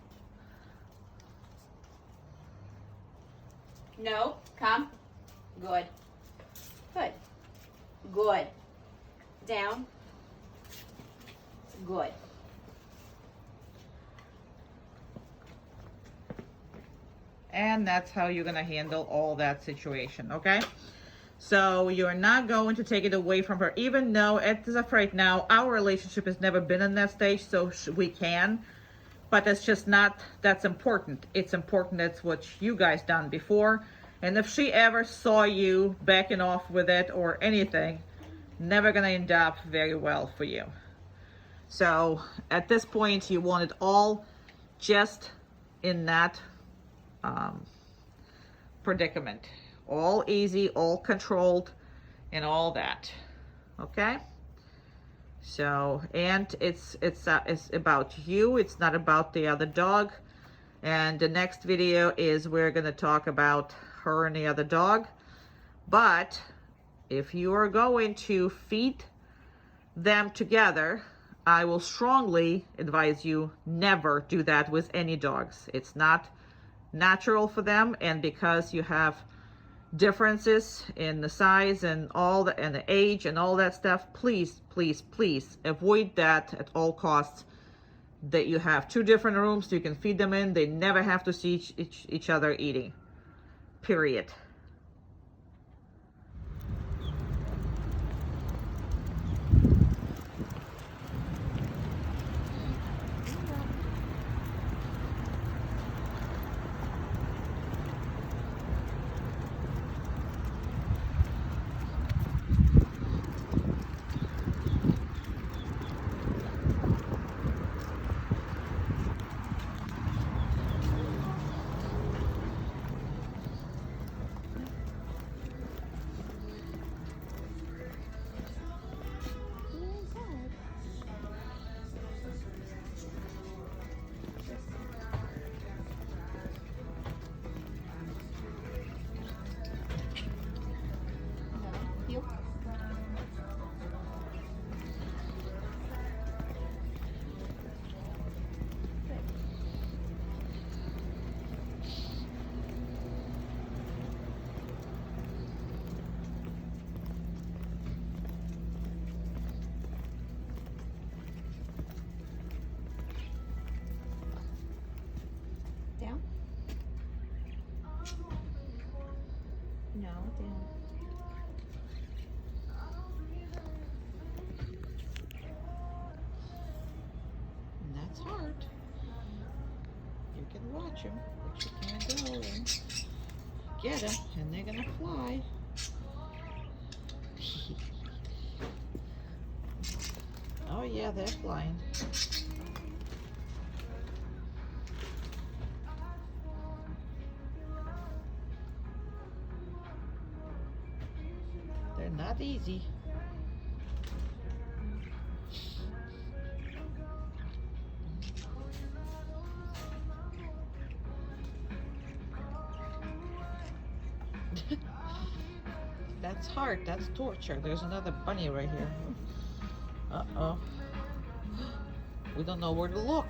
No. Come. Good. Good. Good. Down. Good. And that's how you're gonna handle all that situation, okay? So you're not going to take it away from her, even though as of right now, our relationship has never been in that stage, so we can, but it's just not, that's important. It's important that's what you guys done before. And if she ever saw you backing off with it or anything, never gonna end up very well for you. So at this point, you want it all just in that predicament. All easy, all controlled, and all that. Okay? So, and it's about you. It's not about the other dog. And the next video is we're gonna talk about her and the other dog. But if you are going to feed them together, I will strongly advise you never do that with any dogs. It's not natural for them, and because you have differences in the size and all the and the age and all that stuff, please avoid that at all costs. That you have 2 different rooms you can feed them in. They never have to see each other eating, period. Down. No, down. And that's catch them, but you can go and get them, and they're gonna fly. Oh yeah, they're flying. They're not easy. That's hard. That's torture. There's another bunny right here. Uh-oh. We don't know where to look.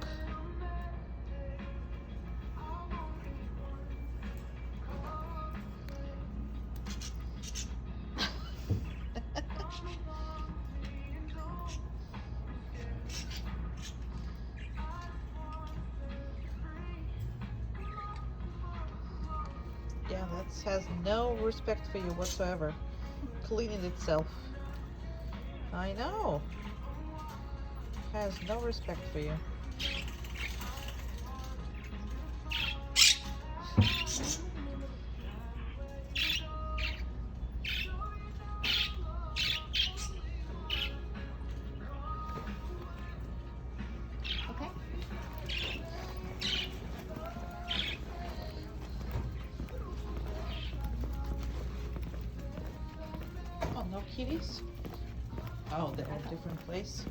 Yeah, that has no respect for you whatsoever. Cleaning itself. I know. Has no respect for you. Okay. Oh, no kitties? Oh, they're in a different place.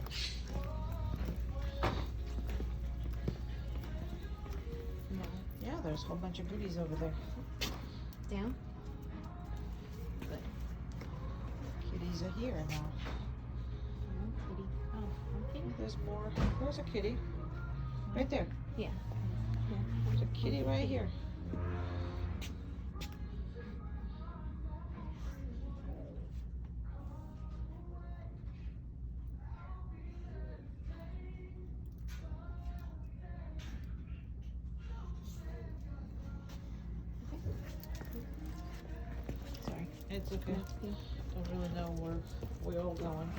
No. Yeah, there's a whole bunch of goodies over there. Down. Kitties are here now. No, kitty. Oh, okay. There's more. There's a kitty. Right there. Yeah. There's a kitty right here. Sorry. It's okay. That's good. Don't really know where we're all going.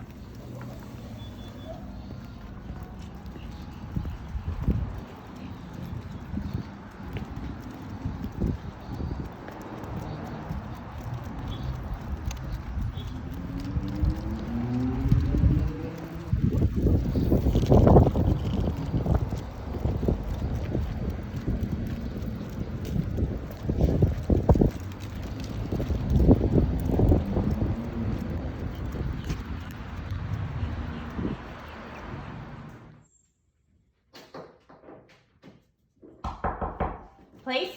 Place.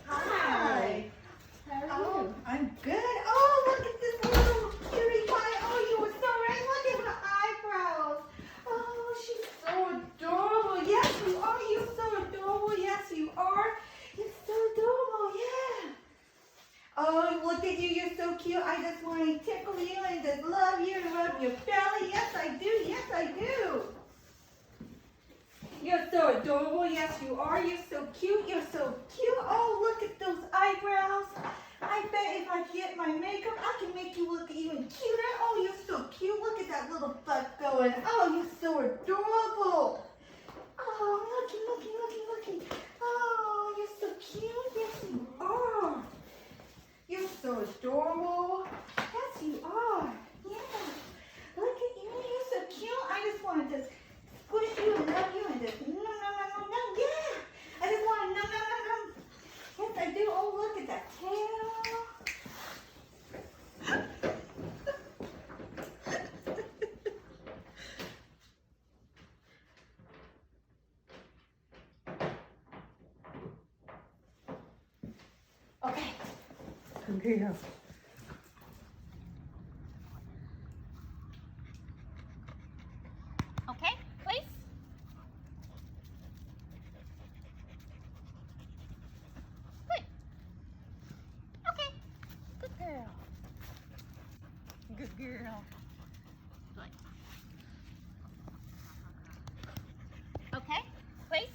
Hi. How are Oh, you? I'm good. Oh, look at this little cutie pie. Oh, you were so right. Look at her eyebrows. Oh, she's so adorable. Yes, you are. You're so adorable. Yes, you are. You're so adorable. Yeah. Oh, look at you. You're so cute. I just want to tickle you and just love you and rub your belly. Yes, I do. Yes, I do. You're so adorable. Yes, you are. You're so cute. You're so cute. Oh, look at those eyebrows. I bet if I get my makeup, I can make you look even cuter. Oh, you're so cute. Look at that little butt going. Oh, you're so adorable. Oh, looky. Oh, you're so cute. Yes, you are. You're so adorable. Yes, you are. Yeah. Look at you. You're so cute. I just want to just squish you and love you and just no. Yeah. I just want to no. Yes, I do. Oh, look at that tail. Okay. Okay. Okay. Place. Good. Okay. Good girl. Good girl. Good. Okay. Place.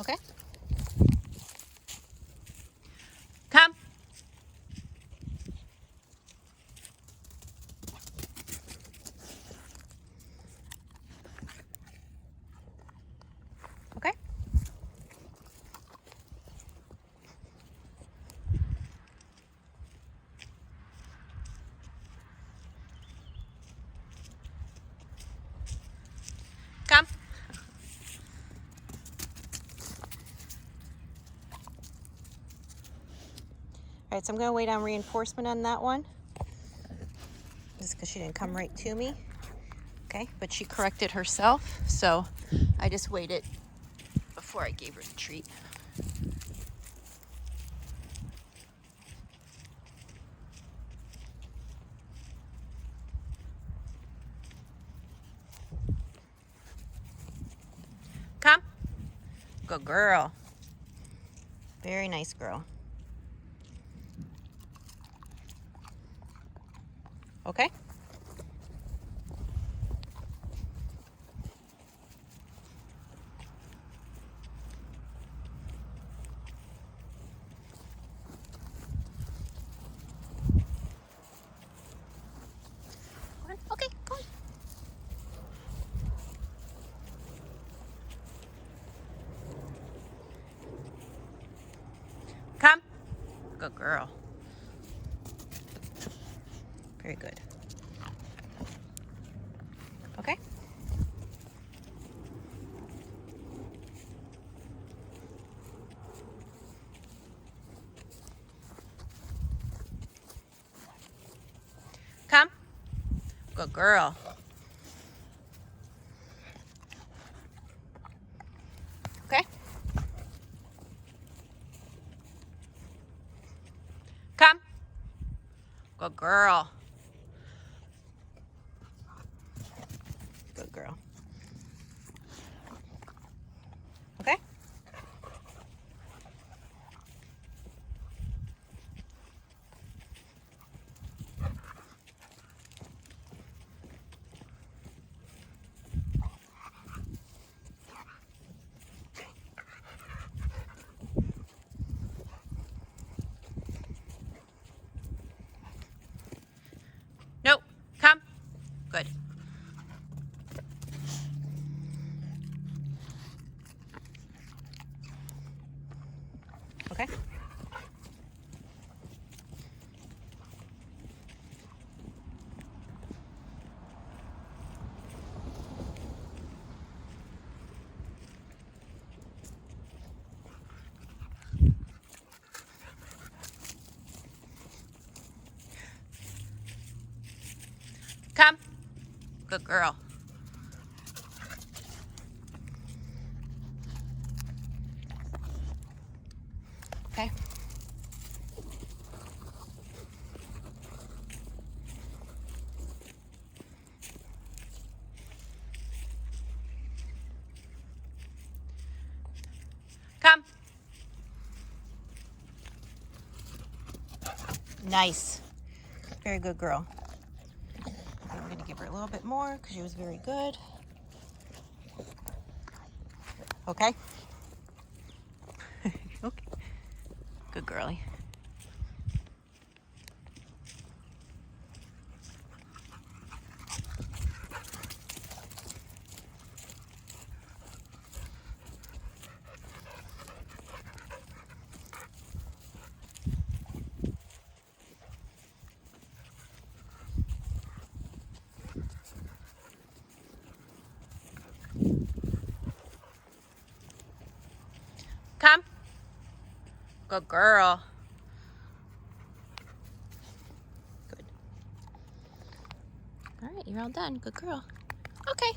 Okay? Come. Okay? Come. All right, so I'm going to wait on reinforcement on that one. Just because she didn't come right to me. Okay, but she corrected herself, so I just waited before I gave her the treat. Come. Good girl. Very nice girl. Okay? Okay, go on. Come. Good girl. Very good. Okay? Come. Good girl. Okay? Come. Good girl. Good girl. Okay? Nope. Come. Good. Okay? Come. Good girl. Okay? Come. Nice. Very good girl. Okay, we're going to give her a little bit more because she was very good. Okay? Okay. Good girlie. Come. Good girl. Good. All right, you're all done. Good girl. Okay.